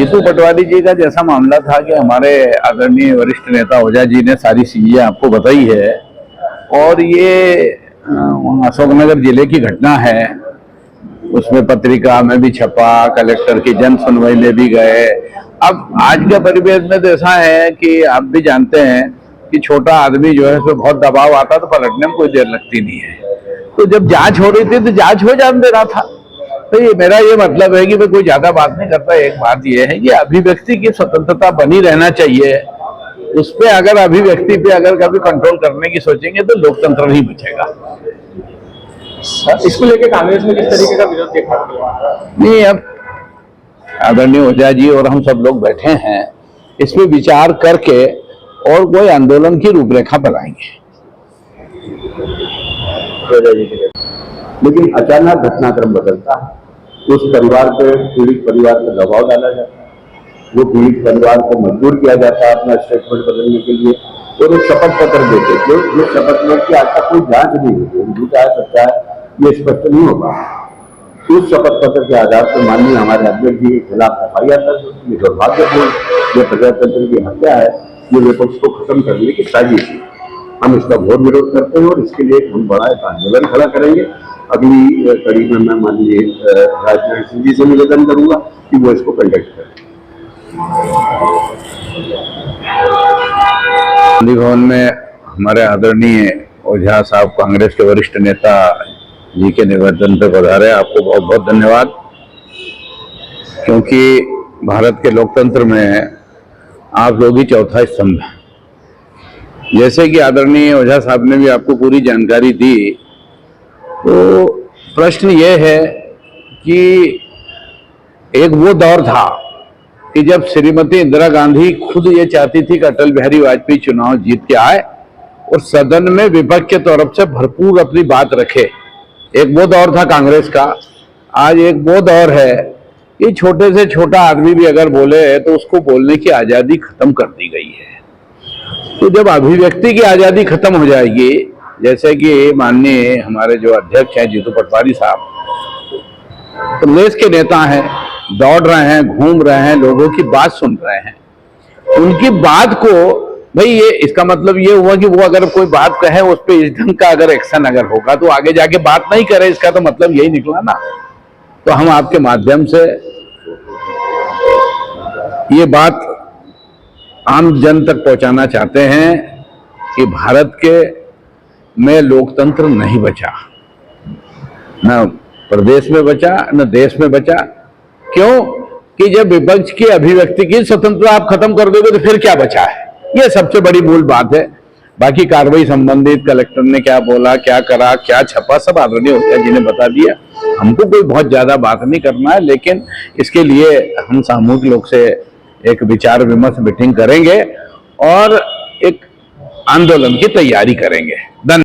जीतू पटवारी जी का जैसा मामला था कि हमारे आदरणीय वरिष्ठ नेता ओझा जी ने सारी चीजें आपको बताई है, और ये अशोकनगर जिले की घटना है। उसमें पत्रिका में भी छपा, कलेक्टर की जन सुनवाई में भी गए। अब आज के परिवेश में तो ऐसा है कि आप भी जानते हैं कि छोटा आदमी जो है उसमें बहुत दबाव आता तो पलटने में कोई देर लगती नहीं है। तो जब जांच हो रही थी तो जांच हो जाने दे रहा था। तो ये मेरा ये मतलब है कि मैं कोई ज्यादा बात नहीं करता। एक बात ये है कि अभिव्यक्ति की स्वतंत्रता बनी रहना चाहिए। उस पे अगर अभिव्यक्ति पे अगर कभी कंट्रोल करने की सोचेंगे तो लोकतंत्र नहीं बचेगा। इसको लेकर कांग्रेस में किस तरीके का विरोध देखा? नहीं, अब आदरणीय ओझा जी और हम सब लोग बैठे हैं, इस पे विचार करके और कोई आंदोलन की रूपरेखा बनाएंगे। लेकिन अचानक घटनाक्रम बदलता है, उस परिवार पे, पीड़ित परिवार पर दबाव डाला जाता है, वो पीड़ित परिवार को मजबूर किया जाता है अपना स्टेटमेंट बदलने के लिए, और एक शपथ पत्र देते जो शपथ में कि आज तक कोई जांच नहीं हुई, झूठा है सच्चा है ये स्पष्ट नहीं होगा। उस शपथ पत्र के आधार पर माननीय हमारे अध्यक्ष जी के खिलाफ FIR दर्ज होती है। दुर्भाग्यपूर्ण, ये प्रजातंत्र की हत्या है, ये विपक्ष को खत्म करने की साजिश है। हम इसका घोर विरोध करते हैं और इसके लिए हम बड़ा एक आंदोलन खड़ा करेंगे। अगली कड़ी में मैं माननीय राजनाथ सिंह जी से निवेदन करूंगा कि वो इसको कंडक्ट करें। गांधी भवन में हमारे आदरणीय ओझा साहब कांग्रेस के वरिष्ठ नेता जी के निवेदन पे पधारे। आपको बहुत बहुत धन्यवाद, क्योंकि भारत के लोकतंत्र में आप लोग ही चौथा स्तंभ है। जैसे कि आदरणीय ओझा साहब ने भी आपको पूरी जानकारी दी, तो प्रश्न ये है कि एक वो दौर था कि जब श्रीमती इंदिरा गांधी खुद ये चाहती थी कि अटल बिहारी वाजपेयी चुनाव जीत के आए और सदन में विपक्ष के तरफ से भरपूर अपनी बात रखे। एक वो दौर था कांग्रेस का। आज एक वो दौर है कि छोटे से छोटा आदमी भी अगर बोले तो उसको बोलने की आजादी खत्म कर दी गई है। तो जब अभिव्यक्ति की आजादी खत्म हो जाएगी, जैसे कि माननीय हमारे जो अध्यक्ष हैं जीतू पटवारी साहब प्रदेश के नेता हैं, दौड़ रहे हैं, घूम रहे हैं, लोगों की बात सुन रहे हैं, उनकी बात को भाई ये इसका मतलब ये हुआ कि वो अगर कोई बात कहे उस पर इस ढंग का अगर एक्शन अगर होगा तो आगे जाके बात नहीं करे, इसका तो मतलब यही निकला ना। तो हम आपके माध्यम से ये बात आम जन तक पहुंचाना चाहते हैं कि भारत के में लोकतंत्र नहीं बचा, न प्रदेश में बचा न देश में बचा। क्यों कि जब विपक्ष की अभिव्यक्ति की स्वतंत्रता आप खत्म कर दोगे तो फिर क्या बचा है? ये सबसे बड़ी मूल बात है। बाकी कार्रवाई संबंधित कलेक्टर ने क्या बोला, क्या करा, क्या छपा, सब आदरणीय ओझा जी ने बता दिया। हमको कोई बहुत ज्यादा बात नहीं करना है, लेकिन इसके लिए हम सामूहिक लोग से एक विचार विमर्श मीटिंग करेंगे और एक आंदोलन की तैयारी करेंगे। धन्यवाद।